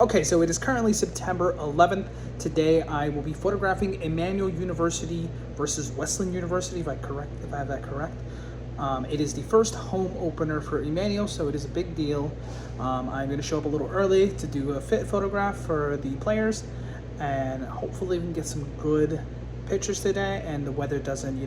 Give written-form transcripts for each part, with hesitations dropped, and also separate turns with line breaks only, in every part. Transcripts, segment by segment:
Okay, so it is currently September 11th. Today I will be photographing Emmanuel University versus Wesleyan University, if I have that correct. It is the first home opener for Emmanuel, so it is a big deal. I'm going to show up a little early to do a fit photograph for the players, and hopefully we can get some good pictures today and the weather doesn't,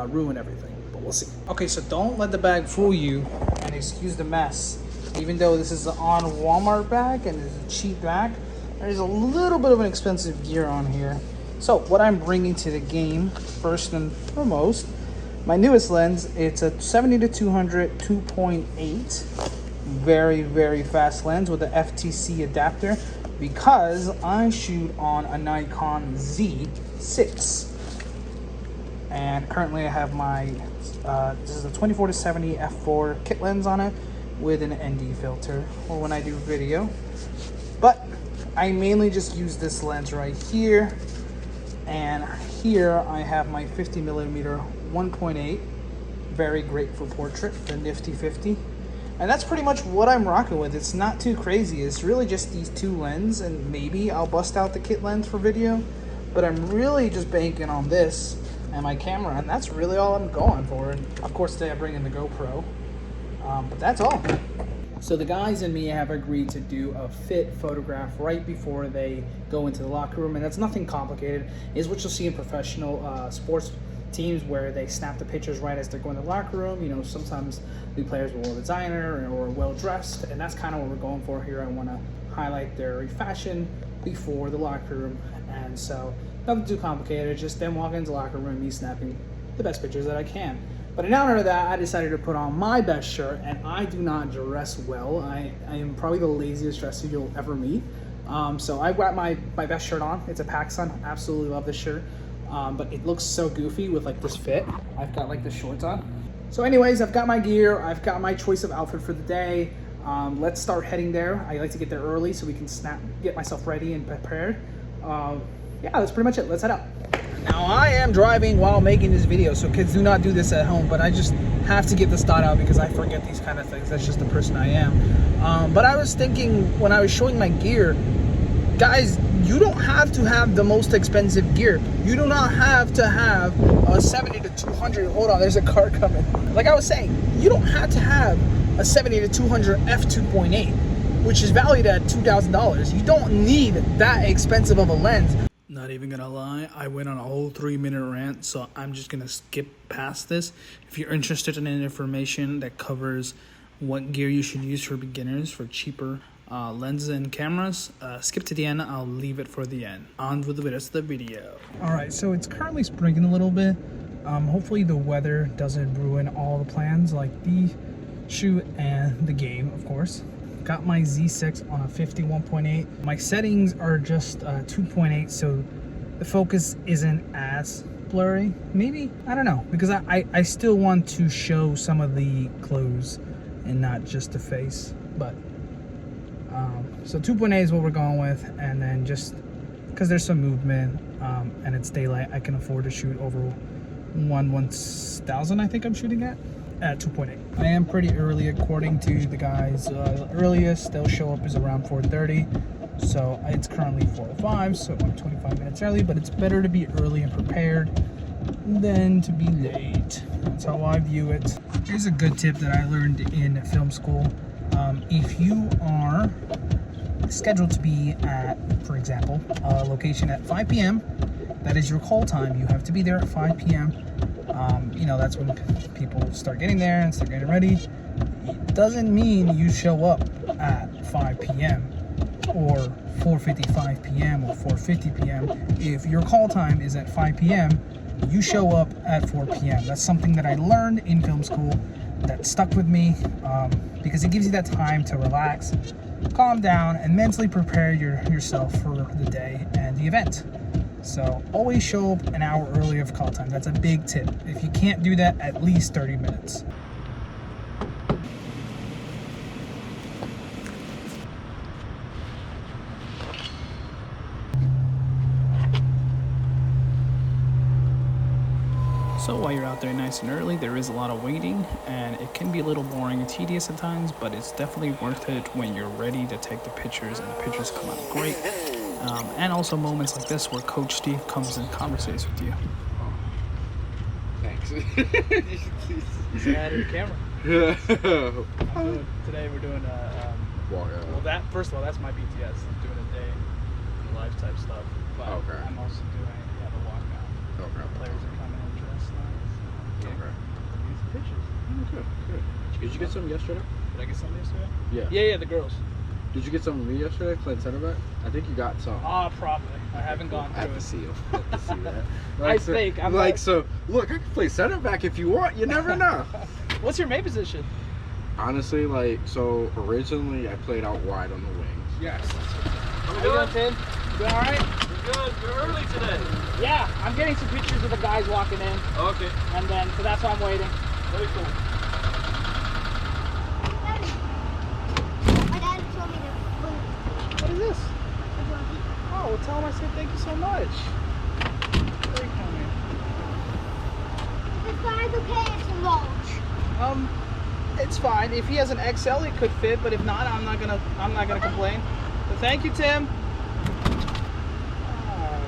ruin everything, but we'll see. Okay, so don't let the bag fool you, and excuse the mess. Even though this is an on Walmart bag and it's a cheap bag, there's a little bit of an expensive gear on here. So what I'm bringing to the game, first and foremost, my newest lens. It's a 70-200 2.8, very, very fast lens with the FTC adapter because I shoot on a Nikon Z6. And currently I have my, this is a 24-70 f4 kit lens on it with an ND filter or when I do video. But I mainly just use this lens right here. And here I have my 50mm 1.8, very great for portrait, the Nifty 50. And that's pretty much what I'm rocking with. It's not too crazy. It's really just these two lenses, and maybe I'll bust out the kit lens for video. But I'm really just banking on this and my camera, and that's really all I'm going for. And of course today I bring in the GoPro. But that's all. So the guys and me have agreed to do a fit photograph right before they go into the locker room, and it's nothing complicated. It's what you'll see in professional sports teams where they snap the pictures right as they're going to the locker room. You know, sometimes the players will wear a designer or well dressed, and that's kind of what we're going for here. I want to highlight their fashion before the locker room, and so nothing too complicated. Just them walking into the locker room, me snapping the best pictures that I can. But in honor of that, I decided to put on my best shirt, and I do not dress well. I am probably the laziest dresser you'll ever meet. So I got my best shirt on. It's a PacSun. Absolutely love this shirt. But it looks so goofy with like this fit. I've got like the shorts on. So anyways, I've got my gear. I've got my choice of outfit for the day. Let's start heading there. I like to get there early so we can get myself ready and prepared. Yeah, that's pretty much it. Let's head out. Now I am driving while making this video, so kids, do not do this at home, but I just have to get this thought out because I forget these kind of things. That's just the person I am. But I was thinking when I was showing my gear, guys, you don't have to have the most expensive gear. You do not have to have a 70-200. Hold on, there's a car coming. Like I was saying, you don't have to have a 70-200 f2.8, which is valued at $2,000. You don't need that expensive of a lens. Not even gonna lie, I went on a whole 3-minute rant, so I'm just gonna skip past this. If you're interested in information that covers what gear you should use for beginners for cheaper lenses and cameras, skip to the end. I'll leave it for the end. On with the rest of the video. Alright, so it's currently sprinkling a little bit. Hopefully the weather doesn't ruin all the plans, like the shoot and the game, of course. Got my Z6 on a 51.8. My settings are just 2.8, so the focus isn't as blurry. Maybe, I don't know, because I still want to show some of the clothes and not just the face. But so 2.8 is what we're going with, and then just because there's some movement and it's daylight, I can afford to shoot over 1/1000. I think I'm shooting at 2.8. I am pretty early according to the guys. Earliest they'll show up is around 4:30, so it's currently 4:05, so I'm 25 minutes early, but it's better to be early and prepared than to be late. That's how I view it. Here's a good tip that I learned in film school. If you are scheduled to be at, for example, a location at 5 p.m., that is your call time. You have to be there at 5 p.m. That's when people start getting there and start getting ready. It doesn't mean you show up at 5 p.m. or 4:55 p.m. or 4:50 p.m. If your call time is at 5 p.m., you show up at 4 p.m. That's something that I learned in film school that stuck with me because it gives you that time to relax, calm down, and mentally prepare yourself for the day and the event. So always show up an hour early of call time. That's a big tip. If you can't do that, at least 30 minutes. So while you're out there nice and early, there is a lot of waiting, and it can be a little boring and tedious at times, but it's definitely worth it when you're ready to take the pictures, and the pictures come out great. And also moments like this where Coach Steve comes and conversates with you.
Thanks.
Say hi to the camera. Today we're doing well, that first of all, that's my BTS. I'm doing a day in the life type stuff. But
Okay.
I'm also doing the walkout.
Okay.
The players are coming in dressed nice.
Okay.
Use the pictures.
Good. Did you get some yesterday?
Did I get some yesterday?
Yeah.
Yeah, the girls.
Did you get some of me yesterday playing center back? I think you got some.
Probably. I haven't gone through
I have to
it.
see them. I have to see that.
I think. I'm
like,
not-
so, look, I can play center back if you want. You never know.
What's your main position?
Honestly, like, so originally I played out wide on the wings.
Yes. How you doing, Tim? You doing all right?
We're good. You're early today.
Yeah, I'm getting some pictures of the guys walking in,
Okay.
and then so that's why I'm waiting.
Very cool.
My dad told me to
What is this? Oh, well, tell him I said thank you so much. Very kind.
the size of pants and large.
It's fine. If he has an XL, it could fit, but if not, I'm not gonna complain. But thank you, Tim. Oh,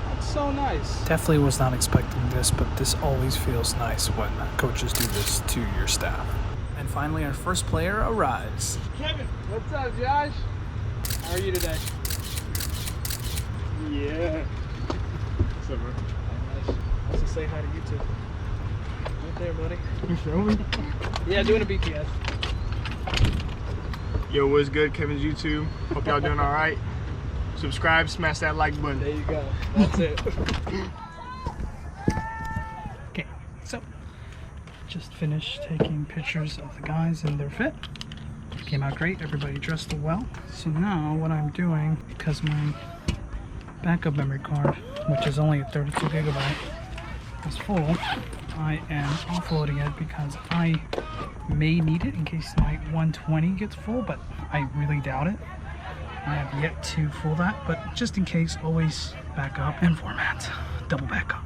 that's so nice. Definitely was not expecting this, but this always feels nice when coaches do this to your staff. And finally, our first player arrives. Kevin, what's up, Josh? How are you today?
Yeah. What's up, bro?
Also say hi to you too. Right there, buddy.
You filming?
Yeah, doing a BTS.
Yo, what's good? Kevin's YouTube. Hope y'all doing all right. Subscribe, smash that like button.
There you go. That's it. Okay, so just finished taking pictures of the guys in their fit. Came out great. Everybody dressed well. So now what I'm doing, because my backup memory card, which is only a 32 gigabyte, is full, I am offloading it because I may need it in case my 120 gets full, but I really doubt it. I have yet to full that, but just in case, always back up and format, double backup.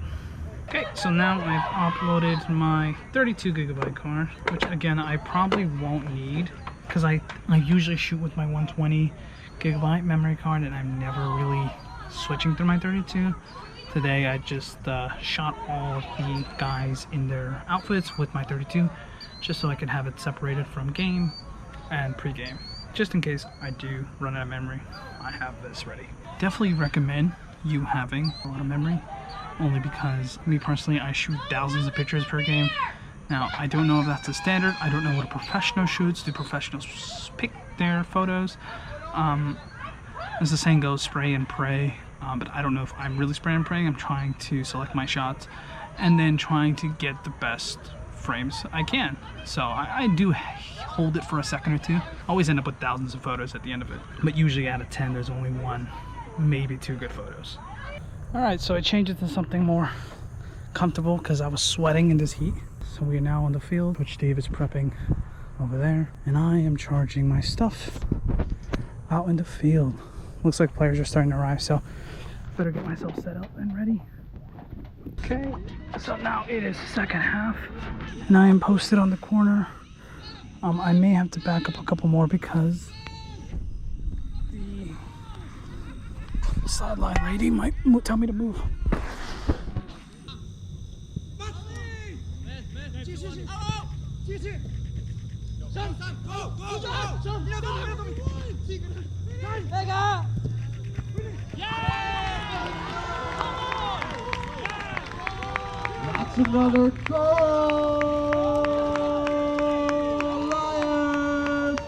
Okay, so now I've uploaded my 32 gigabyte card, which again I probably won't need because I usually shoot with my 120 gigabyte memory card and I'm never really switching through my 32. Today I just shot all of the guys in their outfits with my 32 just so I can have it separated from game and pre-game. Just in case I do run out of memory, I have this ready. Definitely recommend you having a lot of memory, only because me personally, I shoot thousands of pictures per game. Now, I don't know if that's the standard. I don't know what a professional shoots. Do professionals pick their photos? As the saying goes, spray and pray. But I don't know if I'm really spraying and praying. I'm trying to select my shots and then trying to get the best frames I can. So I do hold it for a second or two. Always end up with thousands of photos at the end of it. But usually out of 10, there's only one, maybe two good photos. All right, so I changed it to something more comfortable because I was sweating in this heat. So we are now on the field, which Dave is prepping over there. And I am charging my stuff out in the field. Looks like players are starting to arrive, so better get myself set up and ready. Okay, so now it is the second half, and I am posted on the corner. I may have to back up a couple more because the sideline lady might tell me to move.
That's another goal! Lions!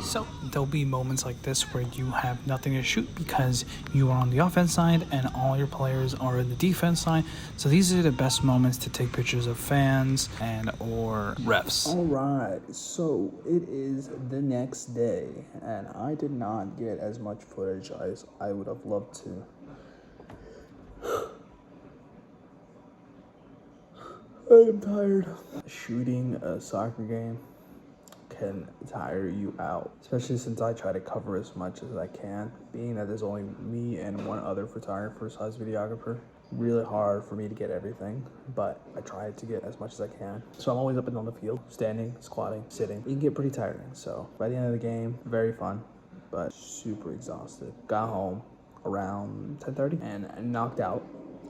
So there'll be moments like this where you have nothing to shoot because you are on the offense side and all your players are in the defense side. So these are the best moments to take pictures of fans and or refs.
All right, so it is the next day, and I did not get as much footage as I would have loved to. I am tired. Shooting a soccer game can tire you out, especially since I try to cover as much as I can, being that there's only me and one other photographer slash videographer. Really hard for me to get everything, but I try to get as much as I can. So I'm always up and on the field, standing, squatting, sitting. It can get pretty tiring. So by the end of the game, very fun, but super exhausted. Got home around 10:30 and knocked out.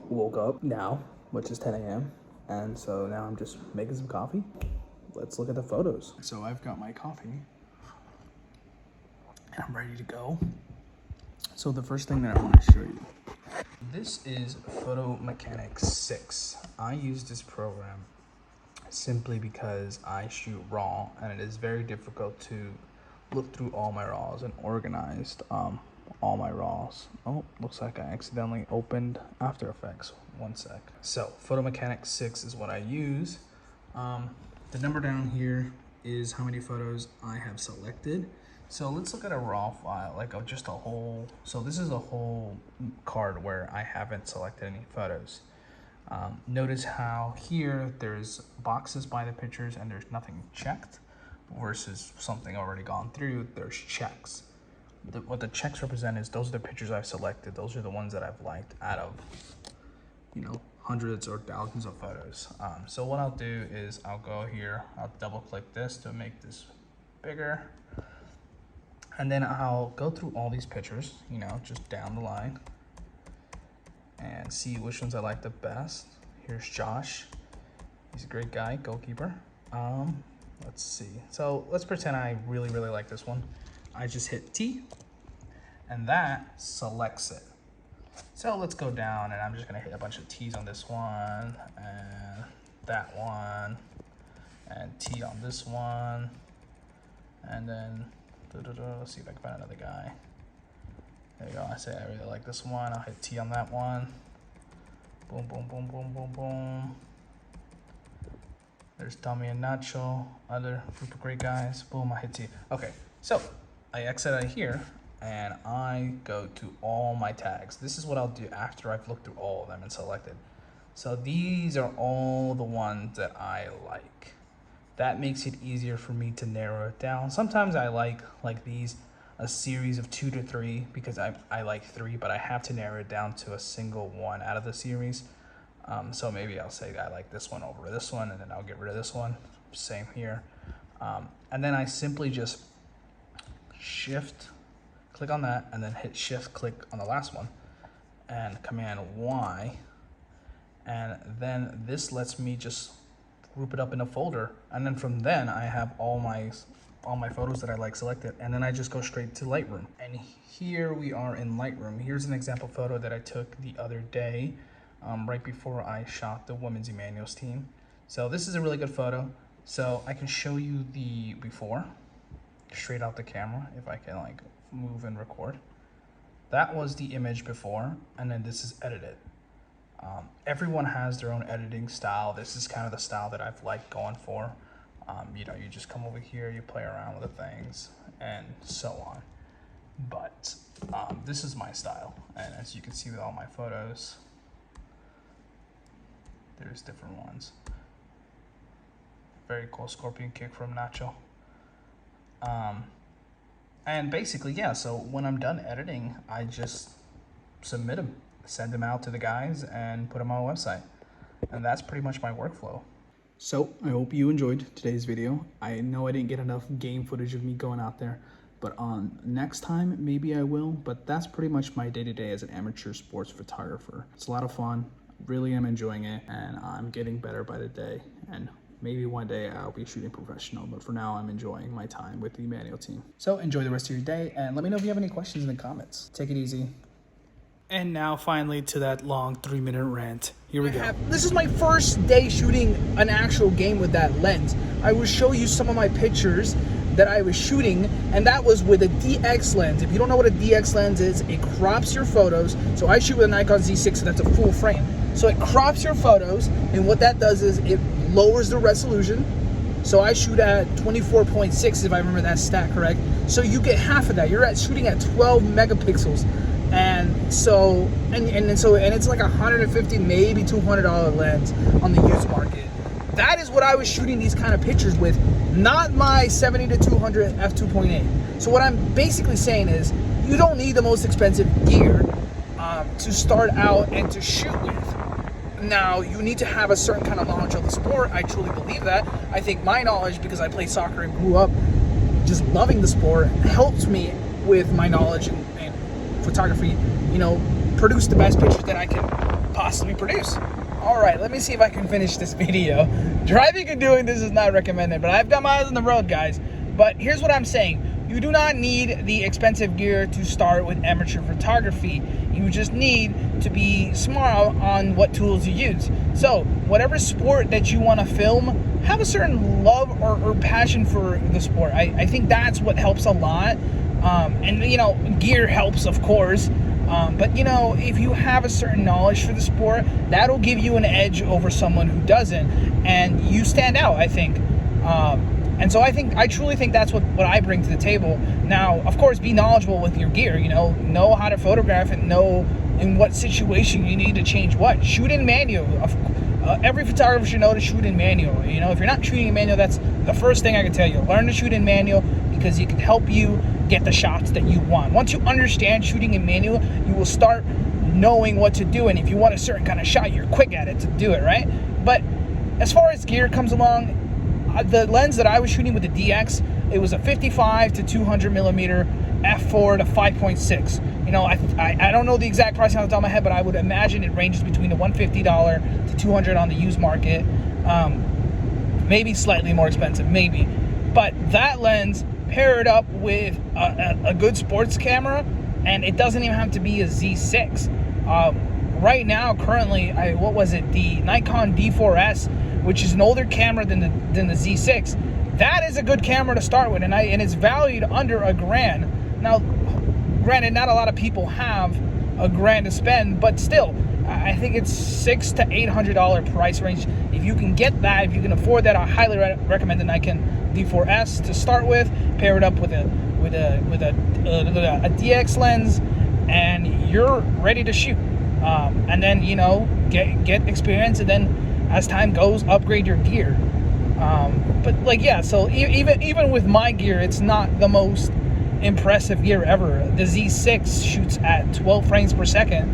Woke up now, which is 10 a.m. And so now I'm just making some coffee. Let's look at the photos. So I've got my coffee and I'm ready to go. So the first thing that I want to show you, this is Photo Mechanics 6. I use this program simply because I shoot RAW and it is very difficult to look through all my RAWs and organized all my RAWs. Oh, looks like I accidentally opened After Effects. One sec. So Photo Mechanics 6 is what I use. The number down here is how many photos I have selected. So let's look at a RAW file, like just a whole. So this is a whole card where I haven't selected any photos. Notice how here there's boxes by the pictures and there's nothing checked, versus something already gone through, there's checks. What the checks represent is those are the pictures I've selected. Those are the ones that I've liked out of, you know, hundreds or thousands of photos. So what I'll do is I'll go here, I'll double click this to make this bigger. And then I'll go through all these pictures, you know, just down the line and see which ones I like the best. Here's Josh. He's a great guy, goalkeeper. Let's see. So let's pretend I really, really like this one. I just hit T and that selects it. So let's go down and I'm just gonna hit a bunch of T's on this one and that one and T on this one. And then, let's see if I can find another guy. There you go, I say I really like this one. I'll hit T on that one. Boom, boom, boom, boom, boom, boom. There's Tommy and Nacho, other group of great guys. Boom, I hit T. Okay, so I exit out of here and I go to all my tags. This is what I'll do after I've looked through all of them and selected. So these are all the ones that I like. That makes it easier for me to narrow it down. Sometimes I like these, a series of 2 to 3 because I like 3, but I have to narrow it down to a single one out of the series. So maybe I'll say I like this one over this one and then I'll get rid of this one. Same here. And then I simply just shift click on that and then hit shift click on the last one and command Y, and then this lets me just group it up in a folder, and then from then I have all my photos that I like selected, and then I just go straight to Lightroom. And here we are in Lightroom. Here's an example photo that I took the other day, right before I shot the Women's Emmanuel's team. So this is a really good photo. So I can show you the before straight out the camera if I can like move and record. That was the image before, and then this is edited. Everyone has their own editing style. This is kind of the style that I've liked going for. You know, you just come over here, you play around with the things and so on. But this is my style, and as you can see with all my photos, there's different ones. Very cool scorpion kick from Nacho. And basically, yeah, so when I'm done editing, I just submit them, send them out to the guys, and put them on my website. And that's pretty much my workflow. So I hope you enjoyed today's video. I know I didn't get enough game footage of me going out there, but on next time, maybe I will. But that's pretty much my day-to-day as an amateur sports photographer. It's a lot of fun, really am enjoying it, and I'm getting better by the day. And maybe one day I'll be shooting professional, but for now I'm enjoying my time with the Emmanuel team. So enjoy the rest of your day, and let me know if you have any questions in the comments. Take it easy.
And now finally to that long 3-minute rant. Here we go. This is my first day shooting an actual game with that lens. I will show you some of my pictures that I was shooting, and that was with a DX lens. If you don't know what a DX lens is, it crops your photos. So I shoot with a Nikon Z6, so that's a full frame. So it crops your photos, and what that does is it lowers the resolution. So I shoot at 24.6 if I remember that stat correct. So you get half of that. You're shooting at 12 megapixels. And so and it's like $150, maybe $200 lens on the used market. that is what I was shooting these kind of pictures with, not my 70 to 200 f2.8. So what I'm basically saying is, you don't need the most expensive gear to start out and to shoot with. Now, you need to have a certain kind of knowledge of the sport. I truly believe that. I think my knowledge, because I played soccer and grew up just loving the sport, helps me with my knowledge and photography, you know, produce the best pictures that I can possibly produce. All right, let me see if I can finish this video. Driving and doing this is not recommended, but I've got my eyes on the road, guys. But here's what I'm saying. You do not need the expensive gear to start with amateur photography. You just need to be smart on what tools you use. So whatever sport that you want to film, have a certain love or passion for the sport. I think that's what helps a lot. And, you know, gear helps, of course. But, you know, if you have a certain knowledge for the sport, that'll give you an edge over someone who doesn't. And you stand out, I think. And so I truly think that's what I bring to the table. Now, of course, be knowledgeable with your gear, you know how to photograph and know in what situation you need to change what. Shoot in manual. Every photographer should know to shoot in manual. You know, if you're not shooting in manual, that's the first thing I can tell you. Learn to shoot in manual because it can help you get the shots that you want. Once you understand shooting in manual, you will start knowing what to do. And if you want a certain kind of shot, you're quick at it to do it, right? But as far as gear comes along, the lens that I was shooting with the DX, it was a 55 to 200 millimeter f4 to 5.6. You know, I don't know the exact pricing off the top of my head, but I would imagine it ranges between the $150 to $200 on the used market. Maybe slightly more expensive, maybe. But that lens paired up with a good sports camera, and it doesn't even have to be a Z6. Right now, currently, what was it? The Nikon D4S, which is an older camera than the Z6. That is a good camera to start with, and it's valued under $1,000. Now, granted, not a lot of people have $1,000 to spend, but still, I think it's $600 to $800 price range. If you can get that, if you can afford that, I highly recommend the Nikon D4S to start with. Pair it up with a DX lens, and you're ready to shoot. And then, you know, get experience, and then as time goes, upgrade your gear. But like, yeah, so even with my gear, it's not the most impressive gear ever. The Z6 shoots at 12 frames per second,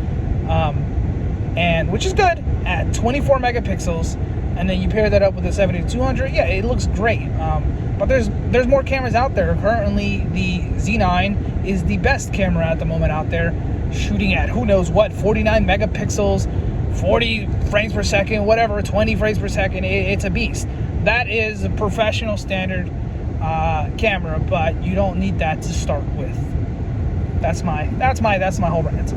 and which is good at 24 megapixels. And then you pair that up with the 70 to 200, yeah, it looks great. But there's more cameras out there. Currently, the Z9 is the best camera at the moment out there, shooting at who knows what, 49 megapixels, 40 frames per second, whatever, 20 frames per second. It's a beast. That is a professional standard camera, but you don't need that to start with. That's my whole rant.